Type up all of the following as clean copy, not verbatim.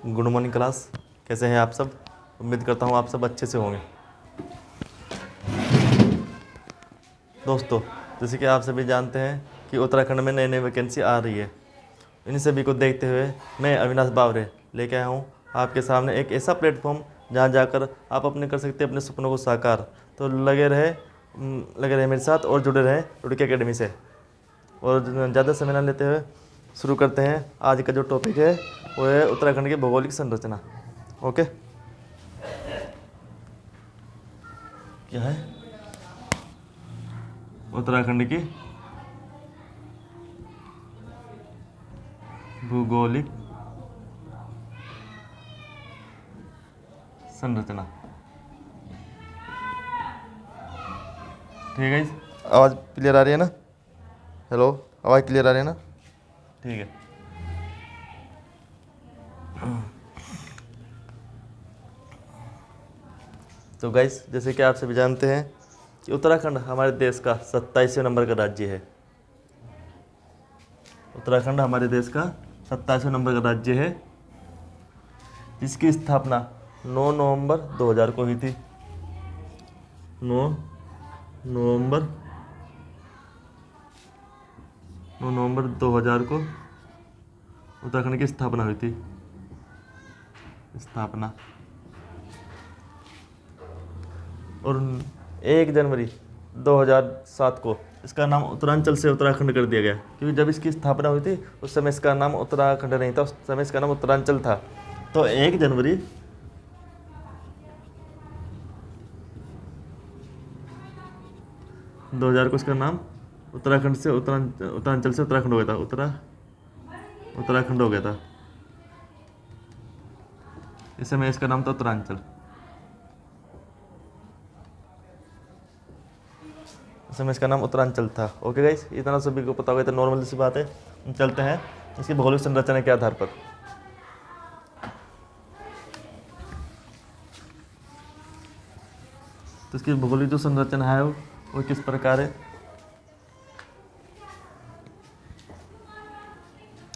Good morning class. कैसे हैं आप सब? उम्मीद करता हूँ आप सब अच्छे से होंगे। दोस्तों, जैसे कि आप सभी जानते हैं कि उत्तराखंड में नई नई वैकेंसी आ रही है। इन सभी को देखते हुए मैं अविनाश बावरे लेके आया हूँ आपके सामने एक ऐसा प्लेटफॉर्म जहाँ जाकर आप अपने कर सकते हैं अपने सपनों को साकार। तो लगे रहे मेरे साथ और जुड़े रहें रुड़की एकेडमी से। और ज़्यादा समय ना लेते हुए शुरू करते हैं। आज का जो टॉपिक है वो है उत्तराखंड की भौगोलिक संरचना। ओके, क्या है उत्तराखंड की भूगोलिक संरचना। ठीक है, आवाज़ क्लियर आ रही है ना? हेलो, आवाज़ क्लियर आ रही है ना? ठीक है। तो गाइस, जैसे कि आप सभी जानते हैं कि उत्तराखंड हमारे देश का 27वें नंबर का राज्य है। उत्तराखंड हमारे देश का 27वें नंबर का राज्य है, जिसकी स्थापना 9 नवंबर 2000 को हुई थी। 9 नवंबर 2000 को उत्तराखंड की स्थापना हुई थी। स्थापना और 1 जनवरी 2007 को इसका नाम उत्तरांचल से उत्तराखंड कर दिया गया, क्योंकि जब इसकी स्थापना हुई थी उस समय इसका नाम उत्तराखंड नहीं था, उस समय इसका नाम उत्तरांचल था। तो 1 जनवरी 2000 को इसका नाम उत्तराखंड से उत्तरांचल से उत्तराखंड हो गया था। उत्तराखंड हो गया था। इस समय इसका नाम था उत्तरांचल। इस समय इसका नाम उत्तरांचल था। ओके गाइस, इतना सभी को पता होगा, तो नॉर्मल सी बात है। चलते हैं इसकी भौगोलिक संरचना के आधार पर। तो इसकी भौगोलिक जो संरचना है वो किस प्रकार है।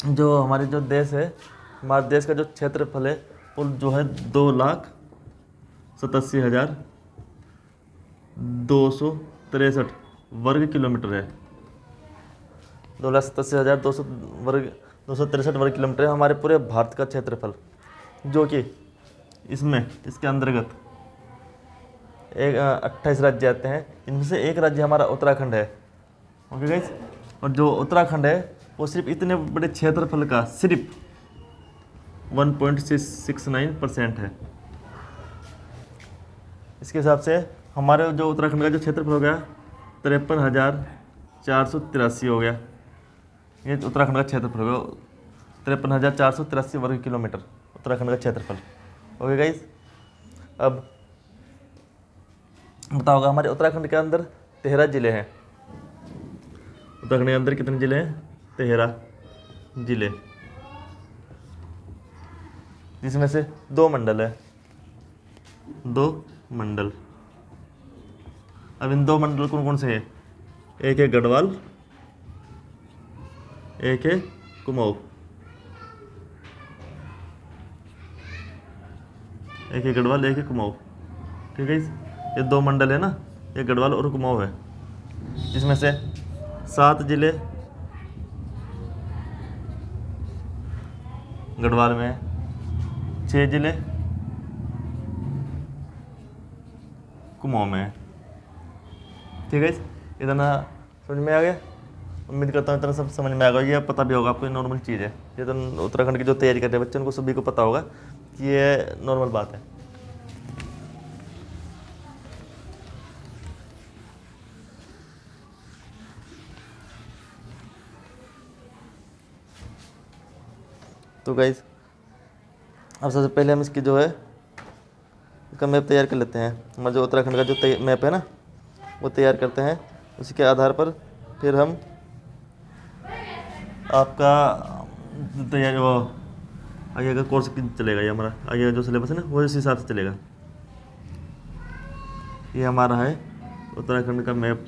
जो हमारे जो देश है, हमारे देश का जो क्षेत्रफल है वो जो है 2,87,263 वर्ग किलोमीटर है। 2,87,263 वर्ग किलोमीटर है हमारे पूरे भारत का क्षेत्रफल, जो कि इसके अंतर्गत 28 राज्य आते हैं। इनमें से एक राज्य हमारा उत्तराखंड है। ओके गाइस, और जो उत्तराखंड है वो सिर्फ इतने बड़े क्षेत्रफल का सिर्फ 1.69% है। इसके हिसाब से हमारे जो उत्तराखंड का जो क्षेत्रफल हो गया 53,483 हो गया। ये उत्तराखंड का क्षेत्रफल हो गया 53,483 वर्ग किलोमीटर, उत्तराखंड का क्षेत्रफल। ओके गाइस, अब पता होगा हमारे उत्तराखंड के अंदर 13 जिले हैं। उत्तराखंड के अंदर कितने जिले हैं? 13 जिले, जिसमें से 2 मंडल है। 2 मंडल। अब इन 2 मंडल कौन कौन से हैं? एक है गढ़वाल, एक है कुमाऊं। एक है गढ़वाल, एक है कुमाऊं। ठीक है, ये 2 मंडल है ना, ये गढ़वाल और कुमाऊं है, जिसमें से 7 जिले गढ़वाल में है, 6 जिले कुमाऊं में है। ठीक है, इतना समझ में आ गया? उम्मीद करता हूँ इतना सब समझ में आ गया। ये पता भी होगा आपको, नॉर्मल चीज़ है ये। तो उत्तराखंड की जो तैयारी करते हैं बच्चे, उनको सभी को पता होगा कि ये नॉर्मल बात है। तो गाइस, अब सबसे पहले हम इसकी जो है इसका मैप तैयार कर लेते हैं। हमारा जो उत्तराखंड का जो मैप है ना, वो तैयार करते हैं। उसके आधार पर फिर हम आपका तैयारी वो आगे का कोर्स चलेगा। ये हमारा आगे जो सिलेबस है ना, वो इस हिसाब से चलेगा। ये हमारा है उत्तराखंड का मैप।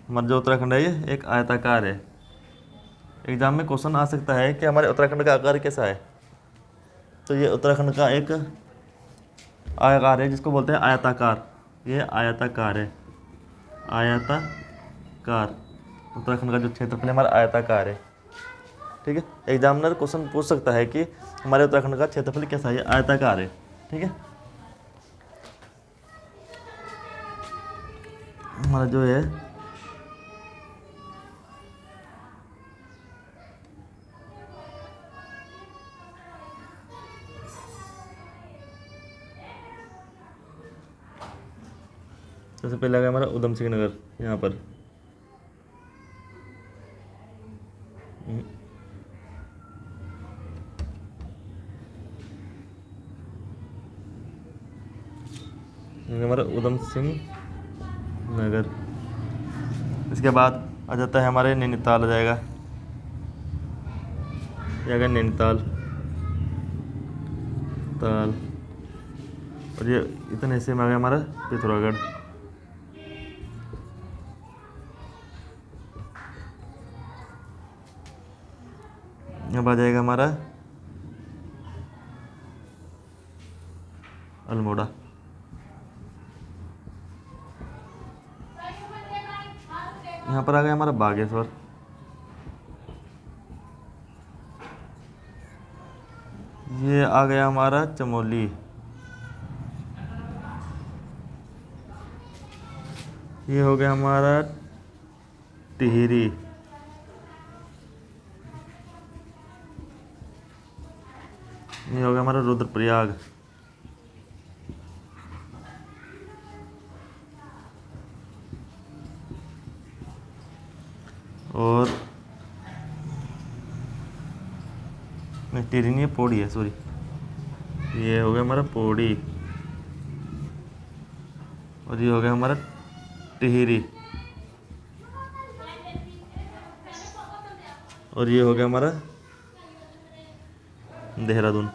हमारा जो उत्तराखंड है ये एक आयताकार है। एग्जाम में क्वेश्चन आ सकता है कि हमारे उत्तराखंड का आकार कैसा है। तो ये उत्तराखंड का एक आयताकार है जिसको बोलते हैं आयताकार। ये आयताकार है, आयताकार। उत्तराखंड का जो क्षेत्रफल है हमारा आयताकार है। ठीक है, एग्जामिनर क्वेश्चन पूछ सकता है कि हमारे उत्तराखंड का क्षेत्रफल कैसा है, आयताकार है। ठीक है, हमारा जो है सबसे पहले आ गया हमारा उधम सिंह नगर यहाँ पर। हमारा उधम सिंह नगर। इसके बाद आ जाता है हमारे नैनीताल, आ जाएगा ये आ गया नैनीताल ताल। और ये इतने हिस्से में आ गया हमारा पिथौरागढ़। अब आ जाएगा हमारा अल्मोड़ा। यहाँ पर आ गया हमारा बागेश्वर। ये आ गया हमारा चमोली। ये हो गया हमारा टिहरी। ये हो गया हमारा रुद्रप्रयाग। और नहीं, टिहरी नहीं है, पौड़ी है, सॉरी। ये हो गया हमारा पौड़ी। और ये हो गया हमारा टिहरी। और ये हो गया हमारा देहरादून।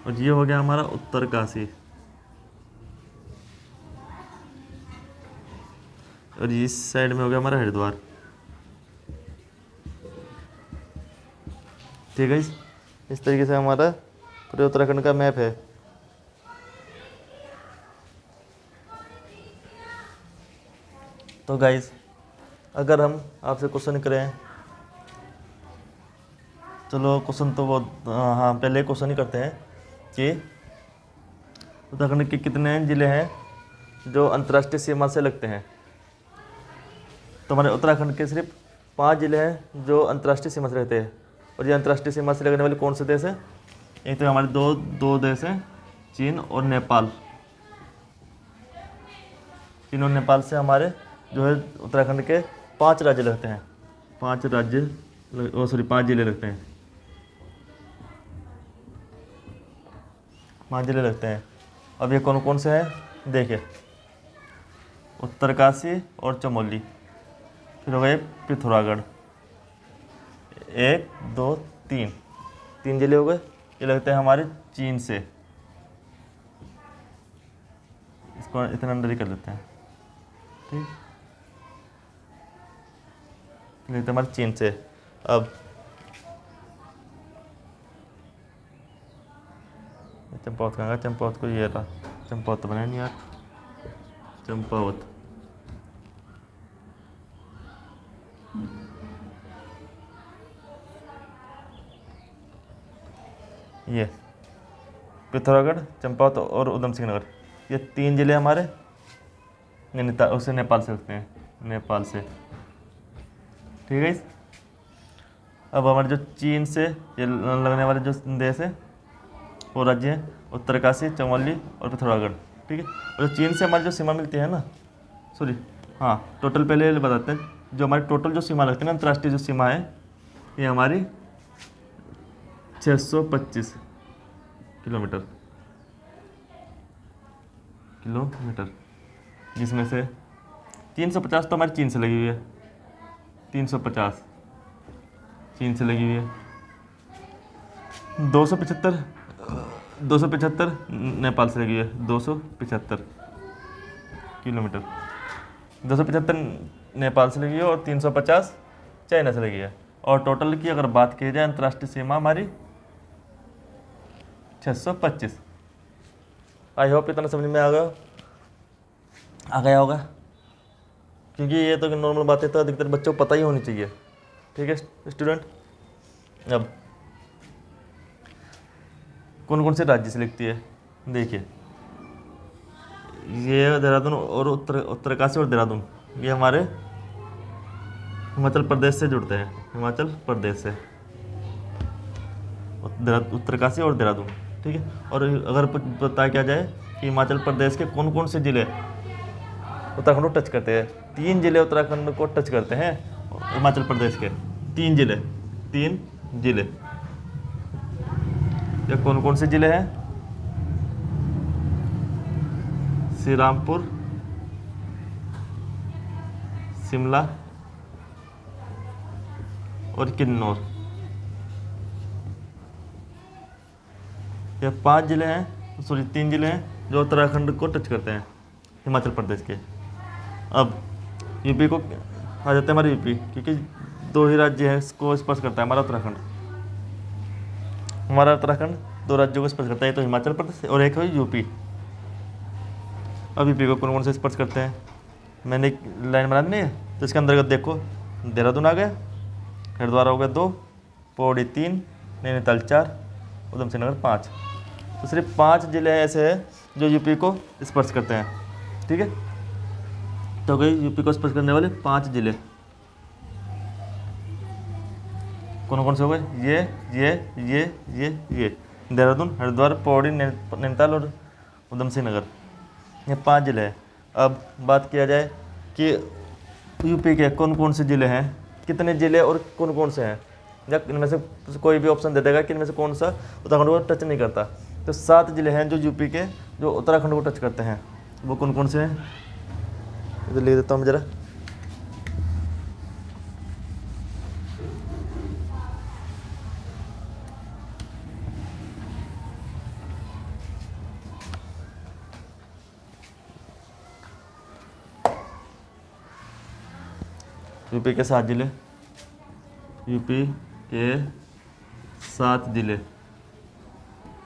और ये हो गया हमारा उत्तरकाशी। और इस साइड में हो गया हमारा हरिद्वार। ठीक है, इस तरीके से हमारा पूरे उत्तराखंड का मैप है। तो गाइस, अगर हम आपसे क्वेश्चन करें, चलो क्वेश्चन तो बहुत, हाँ पहले क्वेश्चन ही करते हैं कि उत्तराखंड के कितने ज़िले हैं जो अंतर्राष्ट्रीय सीमा से लगते हैं। तो हमारे उत्तराखंड के सिर्फ 5 ज़िले हैं जो अंतर्राष्ट्रीय सीमा से लगते हैं। और ये अंतर्राष्ट्रीय सीमा से लगने वाले कौन से देश हैं? एक तो हमारे दो देश हैं, चीन और नेपाल। चीन और नेपाल से हमारे जो है उत्तराखंड के 5 राज्य लगते हैं। 5 ज़िले लगते हैं। 5 ज़िले लगते हैं। अब ये कौन कौन से हैं देखिए, उत्तरकाशी और चमोली, फिर हो गए पिथौरागढ़, 1 2 3 ज़िले हो गए। ये लगते हैं हमारे चीन से। इसको इतना अंदर ही कर लेते हैं, ठीक, लगते हैं हमारे चीन से। अब चंपावत कहाँ गया? चंपावत को ये रहा, चंपावत तो बनाया नहीं यार, चंपावत। ये पिथौरागढ़, चंपावत और उधम सिंह नगर, ये 3 ज़िले हमारे नैनीताल उसे नेपाल से लगते हैं, नेपाल से। ठीक है। अब हमारे जो चीन से ये लगने वाले जो देश है वो राज्य है उत्तरकाशी, चमोली और पिथौरागढ़। ठीक है। और जो चीन से हमारी जो सीमा मिलती है ना, सॉरी हाँ, टोटल पहले बताते हैं, जो हमारी टोटल जो सीमा लगती है ना, अंतर्राष्ट्रीय जो सीमा है, ये हमारी 625 किलोमीटर, जिसमें से 350 तो हमारी चीन से लगी हुई है, 350 चीन से लगी हुई है, 275 नेपाल से लगी हुई है, 275 किलोमीटर। 275 नेपाल से लगी है और 350 चाइना से लगी है। और टोटल की अगर बात की जाए अंतर्राष्ट्रीय सीमा हमारी 625। आई होप इतना समझ में आ गया होगा, क्योंकि ये तो नॉर्मल बातें तो अधिकतर बच्चों को पता ही होनी चाहिए। ठीक है स्टूडेंट। अब कौन कौन से राज्य से लिखती है, देखिए ये देहरादून और उत्तरकाशी और देहरादून ये हमारे हिमाचल प्रदेश से जुड़ते हैं, हिमाचल प्रदेश से उत्तरकाशी और देहरादून। ठीक है। और अगर बताया क्या जाए कि हिमाचल प्रदेश के कौन कौन से ज़िले उत्तराखंड को टच करते हैं, 3 ज़िले उत्तराखंड को टच करते हैं हिमाचल प्रदेश के, 3 ज़िले ये कौन कौन से ज़िले हैं, श्री रामपुर, शिमला और किन्नौर। ये 5 ज़िले हैं, सॉरी 3 ज़िले हैं जो उत्तराखंड को टच करते हैं हिमाचल प्रदेश के। अब यूपी को आ जाते हैं हमारे यूपी, क्योंकि 2 ही राज्य है इसको स्पर्श करता है हमारा उत्तराखंड। 2 राज्यों को स्पर्श करता है, तो हिमाचल प्रदेश और एक है यूपी। अब यूपी को कौन कौन से स्पर्श करते हैं, मैंने एक लाइन बना दी है, तो इसके अंतर्गत देखो देहरादून आ गया, हरिद्वार हो गया 2, पौड़ी 3, नैनीताल 4, उधम सिंह नगर 5। तो सिर्फ 5 ज़िले ऐसे हैं जो यूपी को स्पर्श करते हैं। ठीक है। तो गई यूपी को स्पर्श करने वाले 5 ज़िले कौन कौन से हो गए, ये देहरादून, हरिद्वार, पौड़ी, नैनीताल और उधम सिंह नगर, ये 5 ज़िले हैं। अब बात किया जाए कि यूपी के कौन कौन से ज़िले हैं, कितने ज़िले और कौन कौन से हैं, या इनमें से कोई भी ऑप्शन दे देगा कि इनमें से कौन सा उत्तराखंड को टच नहीं करता। तो 7 ज़िले हैं जो यूपी के जो उत्तराखंड को टच करते हैं, वो कौन कौन से हैं, इधर लिख देता हूँ मैं ज़रा। यूपी के 7 ज़िले, यूपी के 7 ज़िले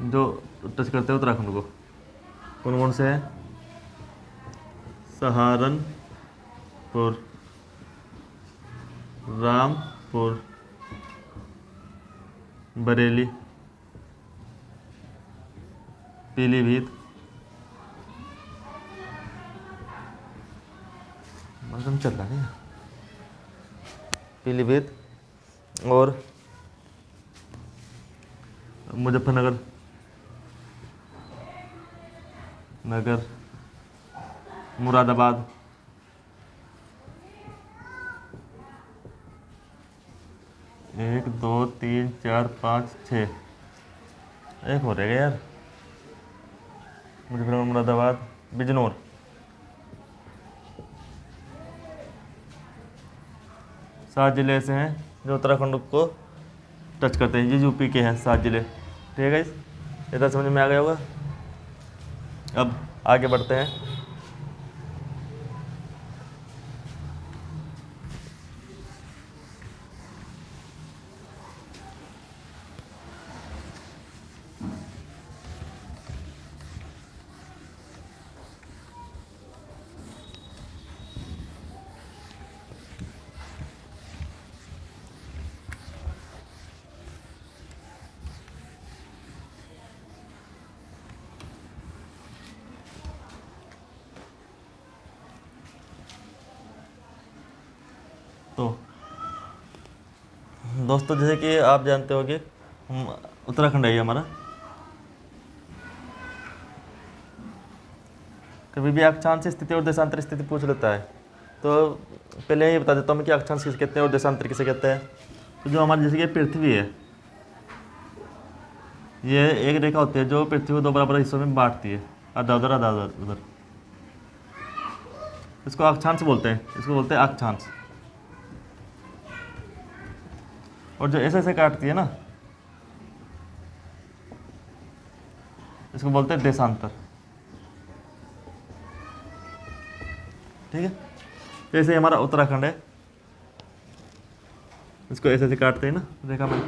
जो टच करते हैं उत्तराखंड को, कौन कौन से हैं, सहारनपुर, रामपुर, बरेली, पीलीभीत, मौसम चल रहा है, पीलीभीत और मुजफ्फरनगर मुरादाबाद, 1 2 3 4 5 6 एक हो रहेगा यार, मुजफ्फरनगर, मुरादाबाद, बिजनौर। 7 ज़िले ऐसे हैं जो उत्तराखंड को टच करते हैं, ये यूपी के हैं 7 ज़िले। ठीक है गाइस, इतना समझ में आ गया होगा। अब आगे बढ़ते हैं। तो दोस्तों, जैसे कि आप जानते हो कि उत्तराखंड है ये हमारा, कभी भी अक्षांश स्थिति और देशांतर स्थिति पूछ लेता है, तो पहले ये बता देता हूँ मैं कि अक्षांश किसे कहते हैं और देशांतर किसे कहते हैं। तो जो हमारी जैसे कि पृथ्वी है, ये एक रेखा होती है जो पृथ्वी को 2 बराबर हिस्सों में बांटती है, आधा उधर आधा उधर, इसको अक्षांश बोलते हैं, इसको बोलते हैं अक्षांश। और जो ऐसे ऐसे काटती है ना, इसको बोलते हैं देशांतर। ठीक है। जैसे हमारा उत्तराखंड है, इसको ऐसे ऐसे काटते हैं ना रेखा में,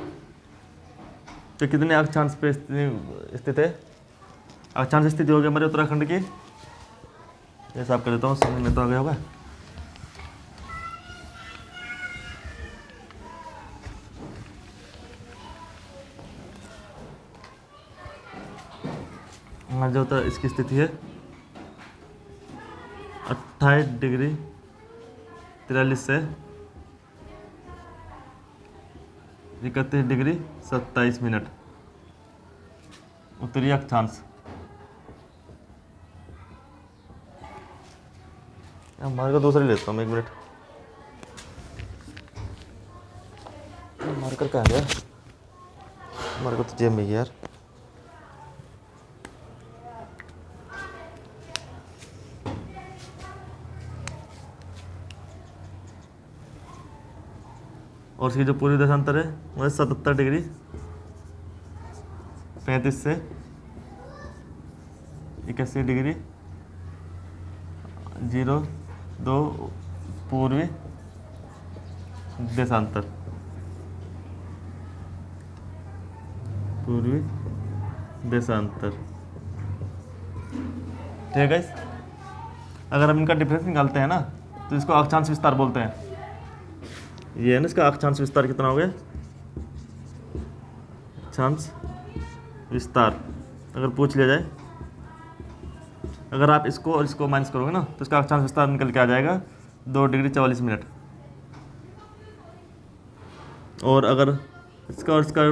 तो कितने अक्षांश पे स्थित है? अक्षांश स्थिति हो गई हमारे उत्तराखंड की, ये साफ कर देता हूँ, समझ में तो आ गया होगा। यहाँ जो होता है इसकी स्थिति है 28 डिग्री 43 से 31 डिग्री 27 मिनट उत्तरी अक्षांश। मार्कर को दूसरा लेता हूँ मैं, 1 मिनट। मार्कर कहाँ गया? मार्कर तो जेब में ही यार। और इसकी जो पूरी दशांतर है वो 77 डिग्री 35 से 81 डिग्री 02 पूर्वी देशांतर, पूर्वी देशांतर। ठीक है गाइस, अगर हम इनका डिफरेंस निकालते हैं ना तो इसको अक्षांश विस्तार बोलते हैं। ये है ना इसका अक्षांश विस्तार कितना हो गया? अक्षांश विस्तार अगर पूछ लिया जाए, अगर आप इसको और इसको माइनस करोगे ना तो इसका अक्षांश विस्तार निकल के आ जाएगा 2 डिग्री 44 मिनट। और अगर इसका और इसका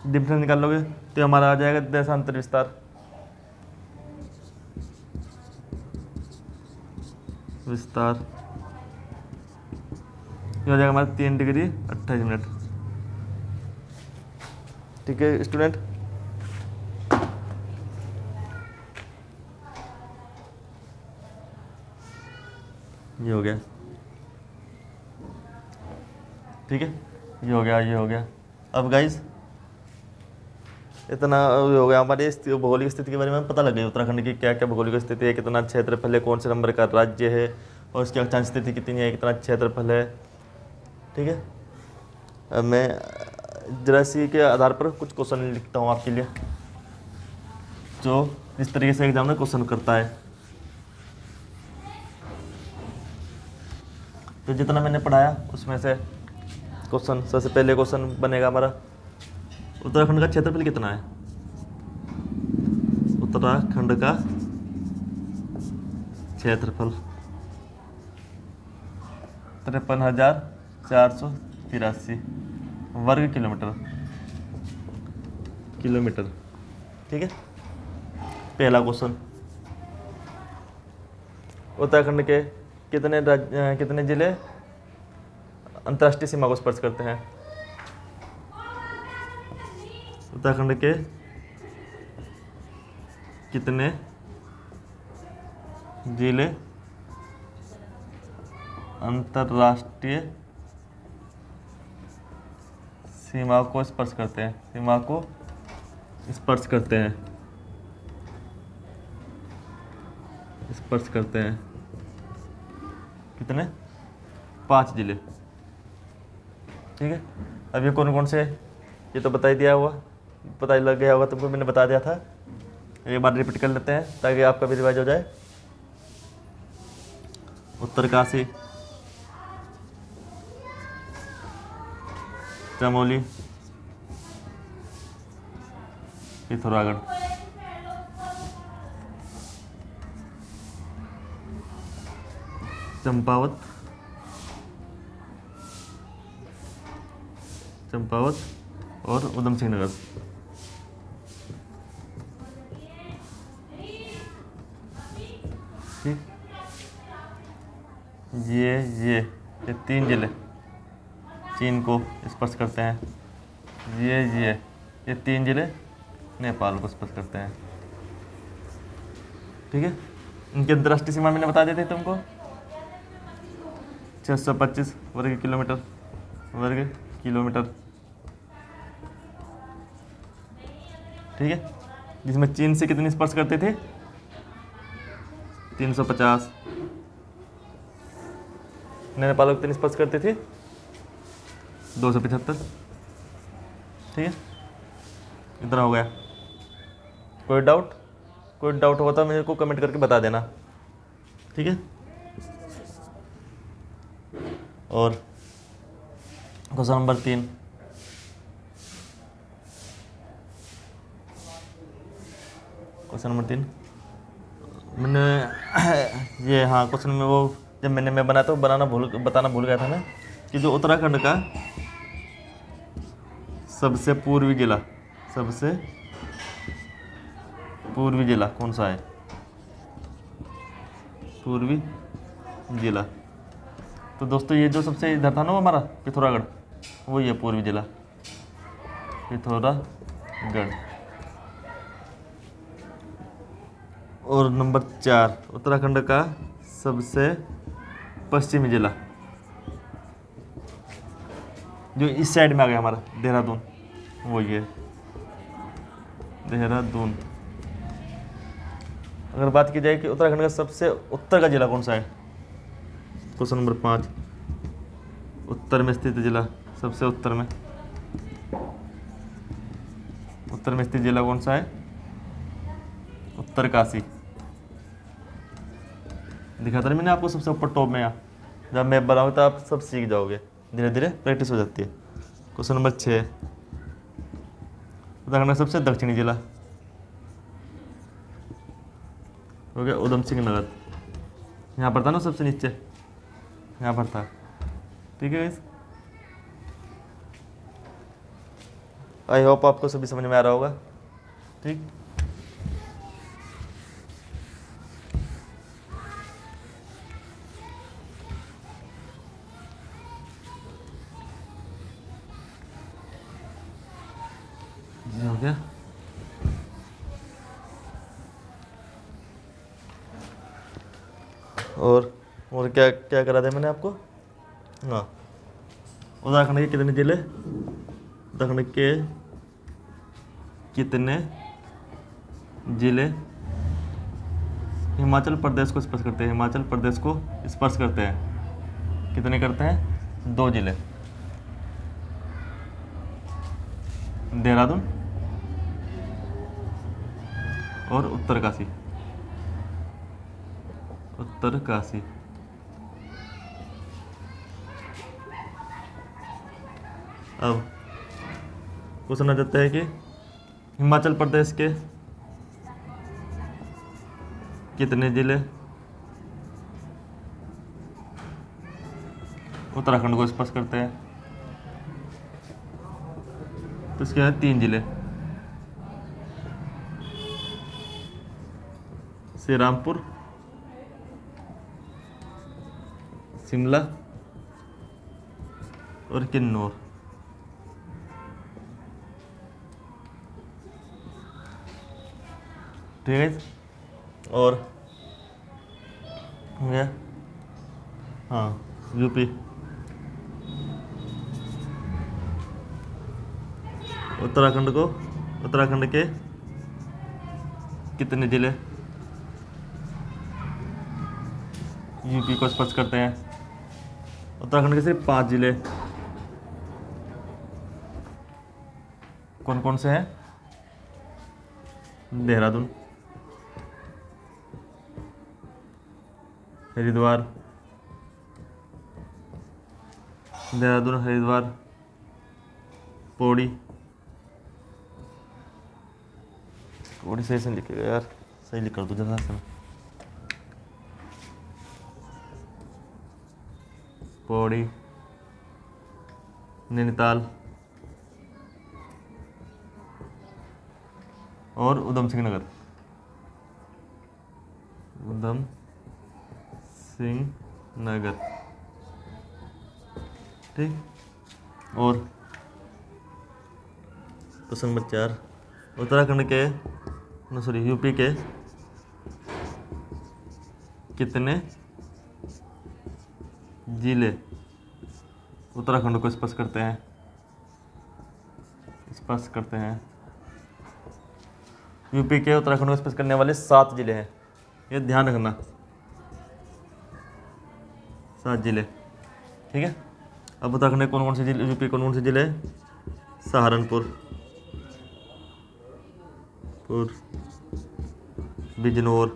डिफरेंस निकाल लोगे तो हमारा आ जाएगा देशांतर विस्तार, विस्तार ये हो जाएगा हमारा 3 डिग्री 28 मिनट। ठीक है स्टूडेंट, ये हो गया। ठीक है, ये हो गया, ये हो गया। अब गाइस इतना हो गया, हमारी भौगोलिक स्थिति के बारे में पता लग गई उत्तराखंड की क्या क्या भौगोलिक स्थिति है, कितना क्षेत्रफल है, कौन से नंबर का राज्य है और उसकी अक्षांश स्थिति कितनी है, कितना क्षेत्रफल है। ठीक है, अब मैं जरा सी के आधार पर कुछ क्वेश्चन लिखता हूँ आपके लिए, जो इस तरीके से एग्जाम में क्वेश्चन करता है। तो जितना मैंने पढ़ाया उसमें से क्वेश्चन, सबसे पहले क्वेश्चन बनेगा हमारा, उत्तराखंड का क्षेत्रफल कितना है? उत्तराखंड का क्षेत्रफल 53,483 वर्ग किलोमीटर। ठीक है, पहला क्वेश्चन, उत्तराखंड के कितने जिले अंतर्राष्ट्रीय सीमा को स्पर्श करते हैं? उत्तराखंड के कितने जिले अंतर्राष्ट्रीय सीमा को स्पर्श करते हैं? सीमा को स्पर्श करते हैं, स्पर्श करते हैं। कितने? 5 जिले। ठीक है, अब ये कौन कौन से, ये तो बता ही दिया हुआ, पता ही लग गया होगा तुमको, मैंने बता दिया था। एक बार रिपीट कर लेते हैं ताकि आपका भी रिवाइज हो जाए। उत्तरकाशी, चमोली, पिथौरागढ़, चंपावत, और उधम सिंह नगर। ठीक, ये 3 जिले चीन को स्पर्श करते हैं। ये 3 जिले नेपाल को स्पर्श करते हैं। ठीक है, इनकी अंतर्राष्ट्रीय सीमा मैंने बता दी थी तुमको, 625 वर्ग किलोमीटर। ठीक है, जिसमें चीन से कितनी स्पर्श करते थे? 350। नेपाल को कितनी स्पर्श करती थी? 275। ठीक है, इतना हो गया। कोई डाउट? कोई डाउट होगा तो मेरे को कमेंट करके बता देना, ठीक है। और क्वेश्चन नंबर 3, क्वेश्चन नंबर 3 मैंने ये, हाँ क्वेश्चन में वो जब मैं बनाया तो बताना भूल गया था मैं कि जो उत्तराखंड का सबसे पूर्वी जिला कौन सा है? पूर्वी जिला। तो दोस्तों ये जो सबसे इधर था ना वो हमारा पिथौरागढ़, वही है पूर्वी जिला, पिथौरागढ़। और नंबर 4, उत्तराखंड का सबसे पश्चिमी जिला जो इस साइड में आ गया हमारा, देहरादून, वही है देहरादून। अगर बात की जाए कि उत्तराखंड का सबसे उत्तर का जिला कौन सा है, क्वेश्चन नंबर 5, उत्तर में स्थित जिला, सबसे उत्तर में स्थित जिला कौन सा है? उत्तरकाशी। दिखाता नहीं मैंने आपको सबसे ऊपर टॉप में, यहाँ जब मैप बनाऊंगा तो आप सब सीख जाओगे, धीरे धीरे प्रैक्टिस हो जाती है। क्वेश्चन नंबर 6, उत्तराखंड का सबसे दक्षिणी जिला हो गया उधम सिंह नगर। यहाँ पर था ना सबसे नीचे, यहाँ पर था, ठीक है गाइस। आई होप आपको सभी समझ में आ रहा होगा, ठीक। ये हो गया। और क्या क्या करा था मैंने आपको? हाँ, उत्तराखंड के कितने जिले, उत्तराखंड के कितने जिले हिमाचल प्रदेश को स्पर्श करते हैं? हिमाचल प्रदेश को स्पर्श करते हैं, कितने करते हैं? 2 जिले, देहरादून और उत्तरकाशी। अब क्वेश्चन आ जाता है कि हिमाचल प्रदेश के कितने जिले उत्तराखंड को स्पर्श करते हैं? तो इसके हैं 3 जिले, श्री रामपुर, शिमला और किन्नौर। ठीक है, और हो गया, हाँ यूपी, उत्तराखंड के कितने जिले यूपी को स्पर्श करते हैं? उत्तराखंड के सिर्फ 5 जिले, कौन कौन से हैं? देहरादून, हरिद्वार, पौड़ी सही से लिखेगा यार, सही लिख कर दो जरा से। पौड़ी, नैनीताल और उधम सिंह नगर। ठीक। और प्रश्न नंबर 4, उत्तराखंड के यूपी के कितने जिले उत्तराखंड को स्पर्श करते हैं? यूपी के उत्तराखंड को स्पर्श करने वाले 7 जिले हैं, ये ध्यान रखना, 7 जिले। ठीक है। अब उत्तराखंड में कौन कौन से जिले, यूपी कौन कौन से जिले? सहारनपुर, बिजनौर,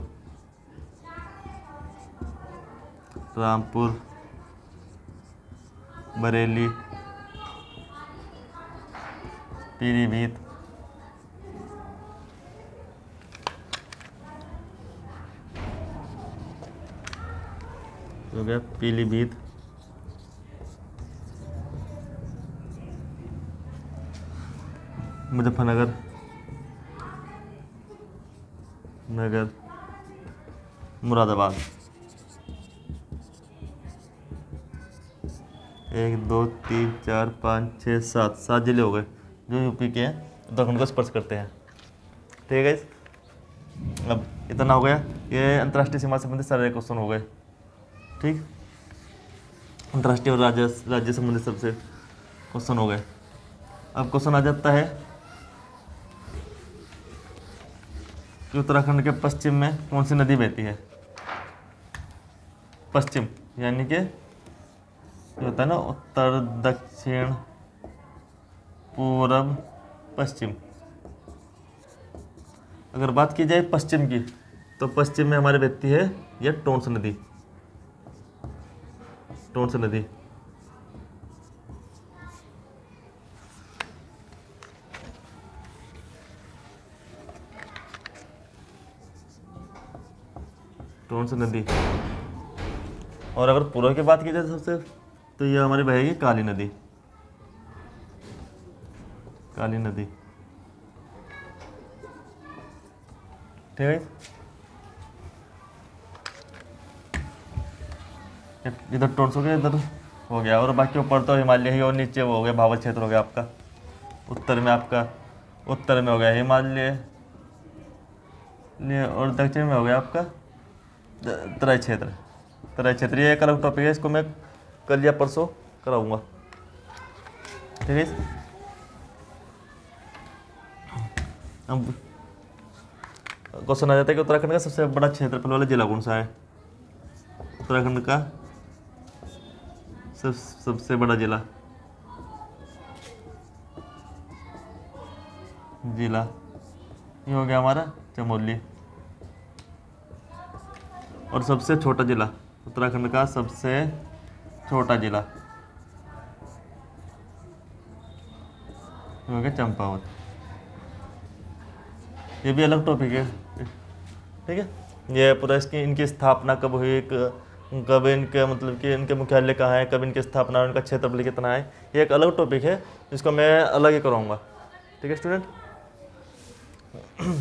रामपुर, बरेली, पीलीभीत, हो गया पीलीभीत, मुजफ्फरनगर, नगर, मुरादाबाद। 1 2 3 4 5 6 7 7 जिले हो गए जो यूपी के हैं, उत्तराखंड को स्पर्श करते हैं। ठीक है, अब इतना हो गया। ये अंतर्राष्ट्रीय सीमा से संबंधित सारे क्वेश्चन हो गए। ठीक, अंतर्राष्ट्रीय और राज्य संबंधित सबसे क्वेश्चन हो गए। अब क्वेश्चन आ जाता है कि उत्तराखंड के पश्चिम में कौन सी नदी बहती है? पश्चिम यानी कि होता है ना, उत्तर, दक्षिण, पूर्व, पश्चिम। अगर बात की जाए पश्चिम की, तो पश्चिम में हमारे बहती है यह टोंस नदी। टोंस नदी टोंस नदी। और अगर पूर्व की बात की जाए सबसे, तो ये हमारी बहेगी काली नदी। काली नदी, ठीक है। इधर टोंस हो गया, इधर हो गया, और बाकी ऊपर तो हिमालय ही, और नीचे वो हो गया भावर क्षेत्र हो गया आपका। उत्तर में आपका, उत्तर में हो गया हिमालय, और दक्षिण में हो गया आपका तराई क्षेत्र। तराई क्षेत्र ये एक अलग टॉपिक है, इसको मैं कल या परसों कराऊंगा। ठीक है। अब क्वेश्चन आ जाता है कि उत्तराखंड का सबसे बड़ा क्षेत्रफल वाला जिला कौन सा है? उत्तराखंड का सबसे बड़ा जिला ये हो गया हमारा चमोली। और सबसे छोटा जिला, उत्तराखंड का सबसे छोटा जिला ये हो गया चंपावत। ये भी अलग टॉपिक है। ठीक है, ये पूरा इसकी इनकी स्थापना कब हुई, कब इनके मतलब कि इनके मुख्यालय कहाँ है, कब इनकी स्थापना, इनका क्षेत्रफल कितना है, ये एक अलग टॉपिक है जिसको मैं अलग ही कराऊंगा। ठीक है स्टूडेंट,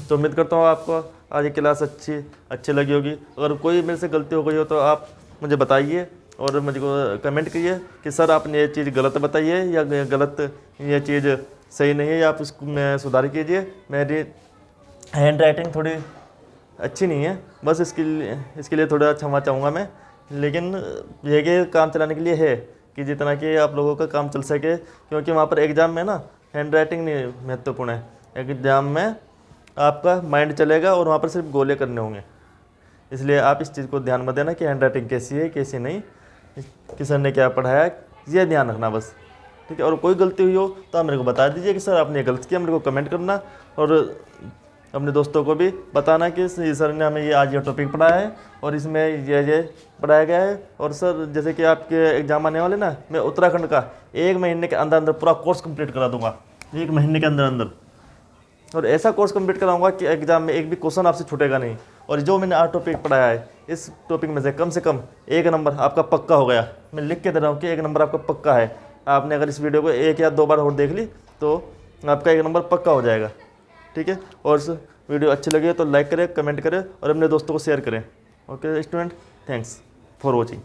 तो उम्मीद करता हूँ आपको आज की क्लास अच्छी लगी होगी। अगर कोई मेरे से गलती हो गई हो तो आप मुझे बताइए और मुझे को कमेंट कीजिए कि सर आपने ये चीज़ गलत बताई है या गलत, ये चीज़ सही नहीं है, आप इसको में सुधार कीजिए। मेरी हैंड राइटिंग थोड़ी अच्छी नहीं है, बस इसके लिए थोड़ा क्षमा चाहूँगा मैं, लेकिन ये कि काम चलाने के लिए है कि जितना कि आप लोगों का काम चल सके, क्योंकि वहाँ पर एग्ज़ाम में ना हैंड राइटिंग नहीं महत्वपूर्ण है। एग्ज़ाम में आपका माइंड चलेगा और वहाँ पर सिर्फ गोले करने होंगे, इसलिए आप इस चीज़ को ध्यान में देना कि हैंड राइटिंग कैसी है कैसी नहीं, किस ने क्या पढ़ाया, ये ध्यान रखना बस। ठीक है, और कोई गलती हुई हो तो आप मेरे को बता दीजिए कि सर आपने ये गलत किया, मेरे को कमेंट करना, और अपने दोस्तों को भी बताना कि सर ने हमें ये आज ये टॉपिक पढ़ाया है और इसमें ये पढ़ाया गया है। और सर जैसे कि आपके एग्ज़ाम आने वाले ना, मैं उत्तराखंड का 1 महीने के अंदर अंदर पूरा कोर्स कंप्लीट करा दूंगा, 1 महीने के अंदर अंदर, और ऐसा कोर्स कंप्लीट कराऊंगा कि एग्जाम में एक भी क्वेश्चन आपसे छूटेगा नहीं। और जो मैंने आज टॉपिक पढ़ाया है, इस टॉपिक में से कम 1 नंबर आपका पक्का हो गया। मैं लिख के दे रहा हूँ कि 1 नंबर आपका पक्का है। आपने अगर इस वीडियो को 1 या 2 बार और देख ली तो आपका 1 नंबर पक्का हो जाएगा। ठीक है, और वीडियो अच्छी लगी तो लाइक करें, कमेंट करें और अपने दोस्तों को शेयर करें। Okay student, thanks for watching.